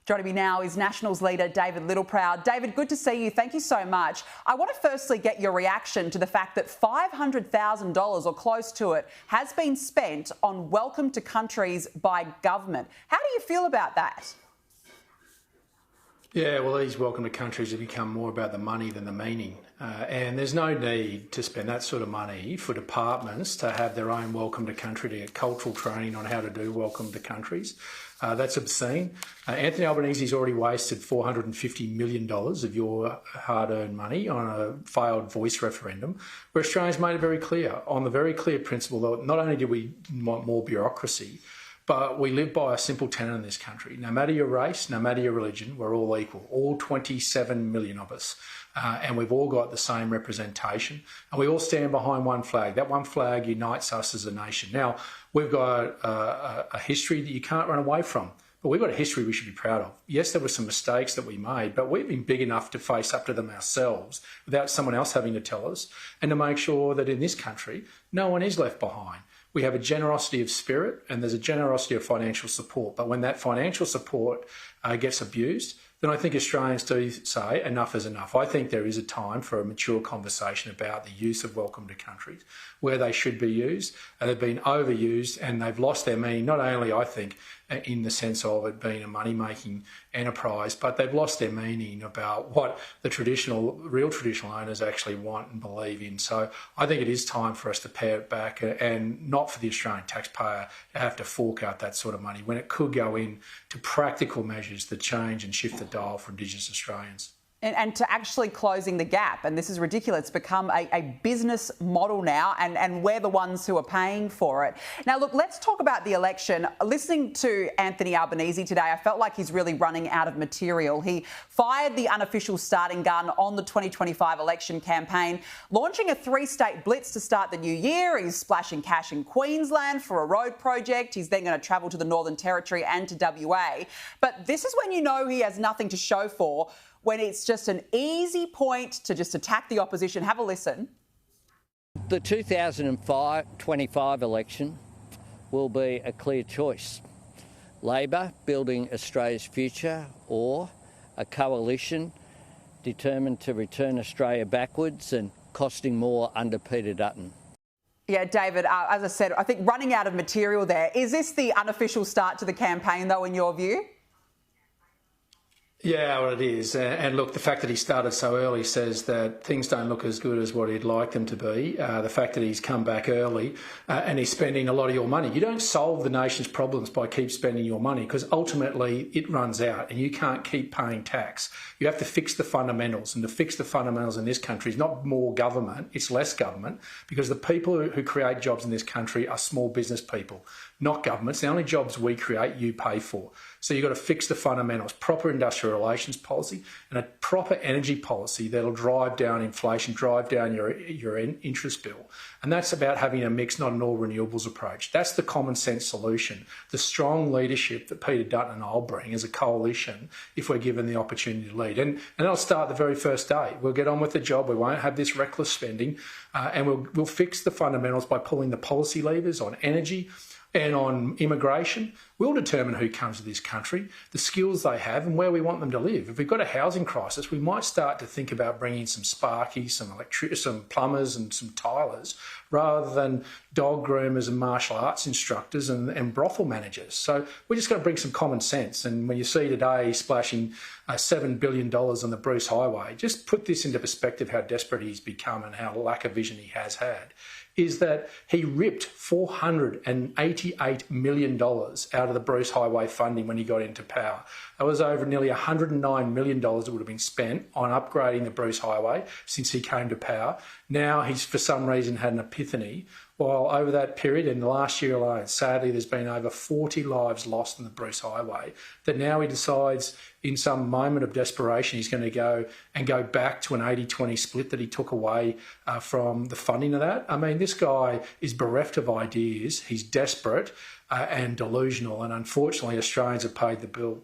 Joining me now is Nationals leader David Littleproud. David, good to see you. Thank you so much. I want to firstly get your reaction to the fact that $500,000 or close to it has been spent on welcome to countries by government. How do you feel about that? Yeah, well, these welcome to countries have become more about the money than the meaning. And there's no need to spend that sort of money for departments to have their own welcome to country, to get cultural training on how to do welcome to countries. That's obscene. Anthony Albanese's already wasted $450 million of your hard-earned money on a failed voice referendum, where Australians made it very clear, on the very clear principle that not only do we want more bureaucracy, but we live by a simple tenet in this country. No matter your race, no matter your religion, we're all equal, all 27 million of us. And we've all got the same representation. And we all stand behind one flag. That one flag unites us as a nation. Now, we've got a history that you can't run away from. But we've got a history we should be proud of. Yes, there were some mistakes that we made, but we've been big enough to face up to them ourselves without someone else having to tell us, and to make sure that in this country, no one is left behind. We have a generosity of spirit and there's a generosity of financial support. But when that financial support gets abused, then I think Australians do say enough is enough. I think there is a time for a mature conversation about the use of welcome to countries, where they should be used. They've been overused and they've lost their meaning, not only, I think, in the sense of it being a money-making enterprise, but they've lost their meaning about what the real traditional owners actually want and believe in. So I think it is time for us to pare it back and not for the Australian taxpayer to have to fork out that sort of money when it could go in to practical measures that change and shift the dial for Indigenous Australians. And to actually closing the gap, and this is ridiculous, it's become a business model now, and we're the ones who are paying for it. Now, look, let's talk about the election. Listening to Anthony Albanese today, I felt like he's really running out of material. He fired the unofficial starting gun on the 2025 election campaign, launching a 3-state blitz to start the new year. He's splashing cash in Queensland for a road project. He's then going to travel to the Northern Territory and to WA. But this is when you know he has nothing to show for, when it's just an easy point to just attack the opposition. Have a listen. The 2025 election will be a clear choice. Labor building Australia's future, or a coalition determined to return Australia backwards and costing more under Peter Dutton. Yeah, David, as I said, I think running out of material there. Is this the unofficial start to the campaign, though, in your view? Yeah, well, it is. And look, the fact that he started so early says that things don't look as good as what he'd like them to be. The fact that he's come back early and he's spending a lot of your money. You don't solve the nation's problems by keep spending your money, because ultimately it runs out and you can't keep paying tax. You have to fix the fundamentals, and to fix the fundamentals in this country is not more government, it's less government, because the people who create jobs in this country are small business people, not governments. The only jobs we create, you pay for. So you've got to fix the fundamentals, proper industrial relations policy and a proper energy policy that'll drive down inflation, drive down your interest bill. And that's about having a mix, not an all renewables approach. That's the common sense solution, the strong leadership that Peter Dutton and I'll bring as a coalition if we're given the opportunity to lead. And that'll start the very first day. We'll get on with the job. We won't have this reckless spending, and we'll fix the fundamentals by pulling the policy levers on energy and on immigration. We'll determine who comes to this country, the skills they have and where we want them to live. If we've got a housing crisis, we might start to think about bringing some sparkies, some plumbers and some tilers, rather than dog groomers and martial arts instructors and brothel managers. So we're just going to bring some common sense. And when you see today splashing $7 billion on the Bruce Highway, just put this into perspective how desperate he's become and how lack of vision he has had, is that he ripped $488 million out of the Bruce Highway funding when he got into power. That was over nearly $109 million that would have been spent on upgrading the Bruce Highway since he came to power. Now he's, for some reason, had an epiphany. While over that period, in the last year alone, sadly, there's been over 40 lives lost on the Bruce Highway, that now he decides in some moment of desperation he's going to go back to an 80-20 split that he took away from the funding of that. I mean, this guy is bereft of ideas. He's desperate and delusional, and unfortunately Australians have paid the bill.